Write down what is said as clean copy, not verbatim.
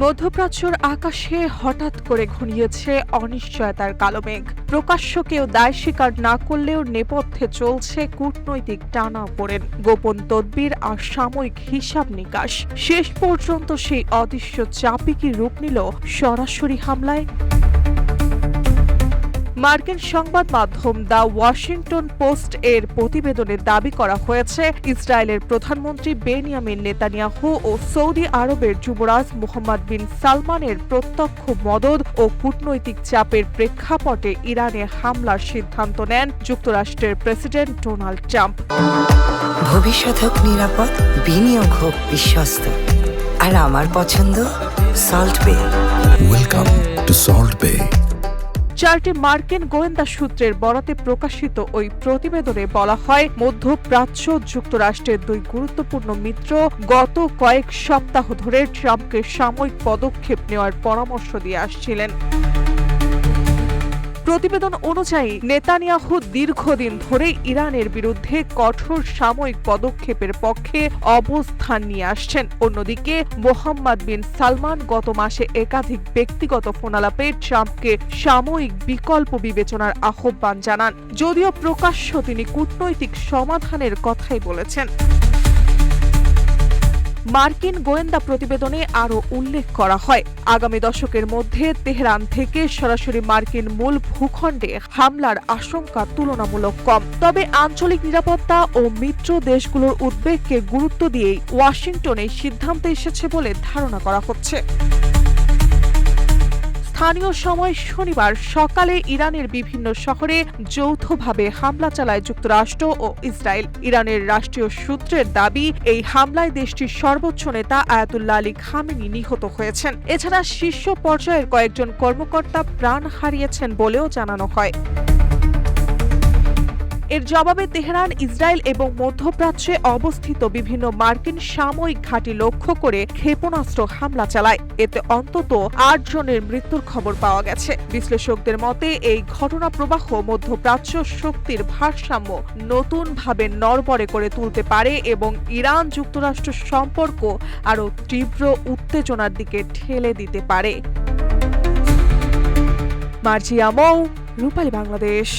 মধ্যপ্রাচ্যের আকাশে হঠাৎ করে ঘনিয়েছে অনিশ্চয়তার কালো মেঘ। প্রকাশ্য কেউ দায় স্বীকার না করলেও নেপথ্যে চলছে কূটনৈতিক টানাপোড়েন, গোপন তদবির আর সাময়িক হিসাব নিকাশ। শেষ পর্যন্ত সেই অদৃশ্য চাপই কি রূপ নিল সরাসরি হামলায়? মার্কিন সংবাদ মাধ্যম দ্য ওয়াশিংটন পোস্ট এর প্রতিবেদনে দাবি করা হয়েছে, ইসরায়েলের প্রধানমন্ত্রী বেনিয়ামিন নেতানিয়াহু ও সৌদি আরবের যুবরাজ মোহাম্মদ বিন সালমানের প্রত্যক্ষ মদদ ও কূটনৈতিক চাপের প্রেক্ষাপটে ইরানে হামলার সিদ্ধান্ত নেন যুক্তরাষ্ট্রের প্রেসিডেন্ট ডোনাল্ড ট্রাম্প। ভবিষ্যৎ হোক নিরাপদ, বিনিয়োগ হোক বিশ্বস্ত, আর আমার পছন্দ সল্ট বে। ওয়েলকাম টু সল্ট বে। চারটি মার্কিন গোয়েন্দা সূত্রের বরাতে প্রকাশিত ওই প্রতিবেদনে বলা হয়, মধ্যপ্রাচ্য যুক্তরাষ্ট্রের দুই গুরুত্বপূর্ণ মিত্র গত কয়েক সপ্তাহ ধরে ট্রাম্পকে সাময়িক পদক্ষেপ নেওয়ার পরামর্শ দিয়ে আসছিলেন। প্রতিবেদন অনুযায়ী নেতানিয়াহু দীর্ঘদিন ধরে ইরানের বিরুদ্ধে কঠোর সাময়িক পদক্ষেপের পক্ষে অবস্থান নিয়ে আসছেন। অন্যদিকে মোহাম্মদ বিন সালমান গত মাসে একাধিক ব্যক্তিগত ফোনালাপে ট্রাম্পকে সাময়িক বিকল্প বিবেচনার আহ্বান জানান, যদিও প্রকাশ্য তিনি কূটনৈতিক সমাধানের কথাই বলেছেন। মার্কিন গোয়েন্দা প্রতিবেদনে আরও উল্লেখ করা হয়, আগামী দশকের মধ্যে তেহরান থেকে সরাসরি মার্কিন মূল ভূখণ্ডে হামলার আশঙ্কা তুলনামূলক কম। তবে আঞ্চলিক নিরাপত্তা ও মিত্র দেশগুলোর উদ্বেগকে গুরুত্ব দিয়েই ওয়াশিংটনে সিদ্ধান্তে এসেছে বলে ধারণা করা হচ্ছে। স্থানীয় সময় শনিবার সকালে ইরানের বিভিন্ন শহরে যৌথভাবে হামলা চালায় যুক্তরাষ্ট্র ও ইসরায়েল। ইরানের রাষ্ট্রীয় সূত্রের দাবি, এই হামলায় দেশটির সর্বোচ্চ নেতা আয়াতুল্লাহ আলী খামেনি নিহত হয়েছেন। এছাড়া শীর্ষ পর্যায়ের কয়েকজন কর্মকর্তা প্রাণ হারিয়েছেন বলেও জানানো হয়। এর জবাবে তেহরান ইসরায়েল এবং মধ্যপ্রাচ্যে অবস্থিত বিভিন্ন মার্কিন সামরিক ঘাঁটি লক্ষ্য করে ক্ষেপণাস্ত্র হামলা চালায়। এতে অন্তত ৮ জনের মৃত্যুর খবর পাওয়া গেছে। বিশ্লেষকদের মতে এই ঘটনা প্রবাহ মধ্যপ্রাচ্য শক্তির ভারসাম্য নতুনভাবে নড়বড়ে করে তুলতে পারে এবং ইরান যুক্তরাষ্ট্র সম্পর্ক আরও তীব্র উত্তেজনার দিকে ঠেলে দিতে পারে। মার্জিয়া মৌ, রূপালী বাংলাদেশ।